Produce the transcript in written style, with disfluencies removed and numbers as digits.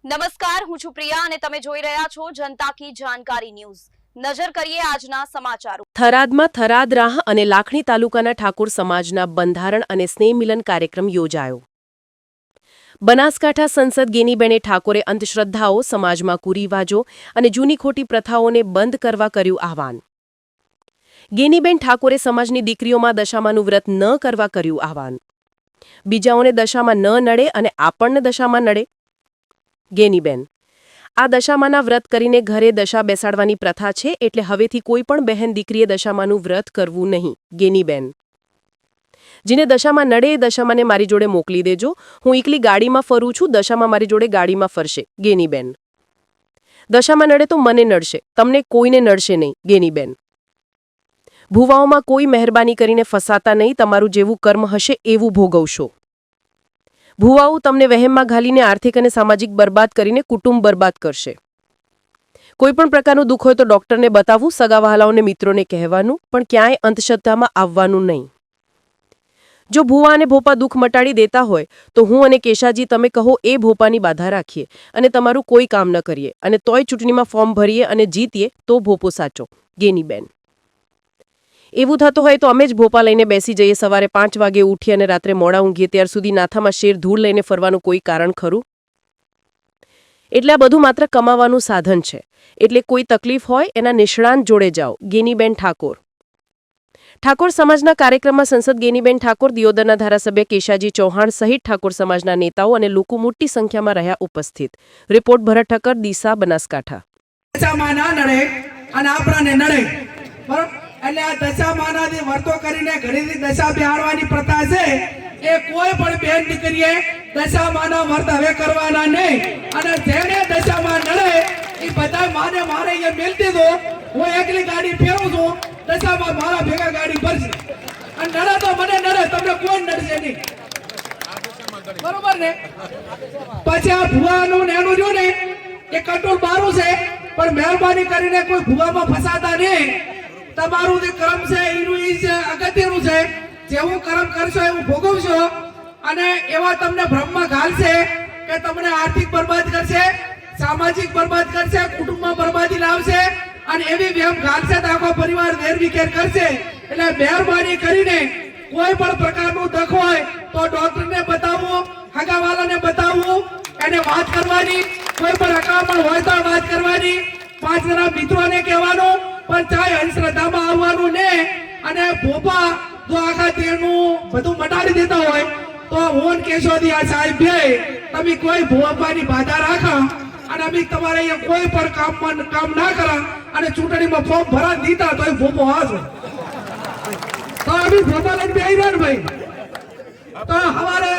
નમસ્કાર, હું છું પ્રિયા અને તમે જોઈ રહ્યા છો જનતા કી જાણકારી ન્યૂઝ। નજર કરીએ આજના સમાચારો। થરાદમાં થરાદ રાહ અને લાખણી તાલુકાના ઠાકોર સમાજના બંધારણ અને સ્નેહ મિલન કાર્યક્રમ યોજાયો। બનાસકાંઠા સંસદ ગેનીબેને ઠાકોરે અંધશ્રદ્ધાઓ, સમાજમાં કુરિવાજો અને જૂની ખોટી પ્રથાઓને બંધ કરવા કર્યું આહવાન। ગેનીબેન ઠાકોરે સમાજની દીકરીઓમાં દશામાનું વ્રત ન કરવા કર્યું આહવાન। બીજાઓને દશામાં ન નડે અને આપણને દશામાં નડે। ગેનીબેન, આ દશામાના વ્રત કરીને ઘરે દશા બેસાડવાની પ્રથા છે, એટલે હવેથી કોઈ પણ બહેન દીકરીએ દશામાનું વ્રત કરવું નહીં। ગેનીબેન, જેને દશામાં નડે એ દશામાને મારી જોડે મોકલી દેજો। હું એકલી ગાડીમાં ફરું છું, દશામાં મારી જોડે ગાડીમાં ફરશે। ગેનીબેન, દશામાં નડે તો મને નડશે, તમને કોઈને નડશે નહીં। ગેનીબેન, ભુવાઓમાં કોઈ મહેરબાની કરીને ફસાતા નહીં, તમારું જેવું કર્મ હશે એવું ભોગવશો। ભુવાઓ તમને વહેમમાં ઘાલીને આર્થિક અને સામાજિક બરબાદ કરીને કુટુંબ બરબાદ કરશે। કોઈ પણ પ્રકારનું દુઃખ હોય તો ડોક્ટરને બતાવવું, સગાવહાલાઓને મિત્રોને કહેવાનું, પણ ક્યાંય અંધશ્રદ્ધામાં આવવાનું નહીં। જો ભુવા અને ભોપા દુઃખ મટાડી દેતા હોય તો હું અને કેશાજી તમે કહો એ ભોપાની બાધા રાખીએ અને તમારું કોઈ કામ ન કરીએ, અને તોય ચૂંટણીમાં ફોર્મ ભરીએ અને જીતીએ તો ભોપો સાચો। ગેનીબેન, એવું થતું હોય તો અમે જ ભોપા લઈને બેસી જઈએ। સવારે 5 વાગે ઉઠી અને રાત્રે મોડા ઊંઘીએ ત્યાર સુધી નાથામાં શેર ધૂળ લઈને ફરવાનું કોઈ કારણ ખરું? એટલે આ બધું માત્ર કમાવાનું સાધન છે, એટલે કોઈ તકલીફ હોય એના નિષ્ણાંત જોડે જાઓ। ગેનીબેન ઠાકોર। ઠાકોર સમાજના કાર્યક્રમમાં સંસદ ગેનીબેન ઠાકોર, દિયોદરના ધારાસભ્ય કેશાજી ચૌહાણ સહિત ઠાકોર સમાજના નેતાઓ અને લોકો મોટી સંખ્યામાં રહ્યા ઉપસ્થિત। રિપોર્ટ ભરત ઠક્કર, ડીસા, બનાસકાંઠા। એટલે આ દશામાનાથી વર્તો કરીને ઘડીથી દશા બેહાડવાની પ્રથા છે, એ કોઈ પણ બેન દીકરીએ દશામાના વર્ત હવે કરવાના નહીં। અને જેને દશામાં નડે એ બધા માને મારે અહીંયા મેલ દીધો, હું એકલી ગાડી ફેરું છું, દશામાં મારા ભેગા ગાડી ભરશે, અને નડે તો મને નડે, તમને કોઈ નડશે નહીં, બરોબર ને? પછી આ ભુવાનું ને એનું રહ્યું ને એ કંટ્રોલ બારું છે, પણ મહેરબાની કરીને કોઈ ભુવામાં ફસાતા નહીં। તમારું જે કર્મ છે એનું અગત્યનું છે, જેવું કર્મ કરશો એવું ભોગવશો, અને એવા તમને ભ્રમમાં ઘાલશે કે તમને આર્થિક બરબાદ કરશે, સામાજિક બરબાદ કરશે, કુટુંબમાં બરબાદી લાવશે, અને એવી વ્યમ ઘાલશે તો આખો પરિવાર વેરવિખેર કરશે। એટલે મહેરબાની કરીને કોઈ પણ પ્રકારનું દુઃખ હોય તો ડોક્ટરને બતાવવું, હગાવાલાને બતાવવું, એને વાત કરવાની, કોઈ પણ અકામણ હોય તો વાત કરવાની, 5 જણા મિત્રોને કહેવાનું, પણ ચાહે અંધશ્રદ્ધામાં આવવાનું ને। અને ભોપા જો આખા તેનું બધું મટાડી દેતા હોય તો હું કેશોદી આ સાહેબ બે તમે કોઈ ભોપાની બાધા રાખા, અને અમે તમારે અહીંયા કોઈ પણ કામ ના કરા, અને ચૂંટણીમાં ફોર્મ ભરા દીધા તો એ ભોપો હાજો તો અમે ભોપા લઈને બેહી રહ્યા ને ભાઈ, તો હવારે